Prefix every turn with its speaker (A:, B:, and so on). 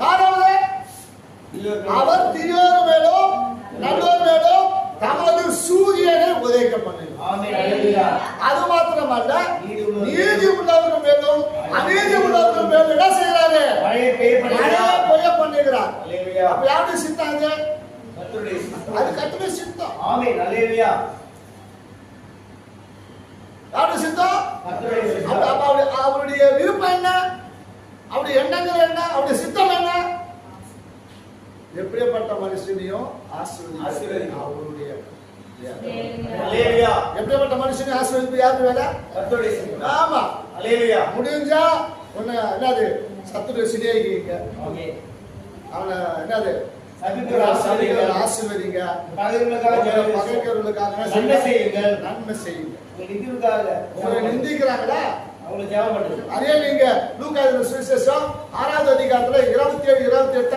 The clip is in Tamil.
A: யாராவது அவர் தீயோர் மேலும் நல்லோர் மேலும் தமது சூரியனை உதவிக்க பண்ணுகிறார். அது மாத்திரமல்ல, நீதி உள்ளவர்கள் மேலும் அநீதி உள்ளவர்கள் மேலும் என்ன செய்யறாரு? மழையை பெய்ய பண்ணுகிறார். அப்ப யாருடைய சித்தம் அது? அது கர்த்தருடைய சித்தம். ஆமென். அல்லேலூயா. யாருடைய சித்தம்? அவருடைய விருப்பம் என்ன? அவருடைய எண்ணங்கள் என்ன? அவருடைய சித்தம் என்ன? எப்படிப்பட்ட மனுஷனையும் ஆசீர்வதிக்க அவருடைய எப்படிப்பட்ட மனுஷனையும் ஆசீர்வதிப்பு யாருக்கு வேலை? ஆமா. முடிஞ்சா ஒண்ணு என்னது சத்துடைய சிநேகிங்க, அவனை என்னது ஆசீர்வதிங்க, பகைக்கிறவர்களுக்காக நன்மை செய்யுங்க. உங்களை நிந்திக்கிறாங்களா? அதே நீங்க லூக்கா சுவிசேஷம் 6வது அதிகாரத்துல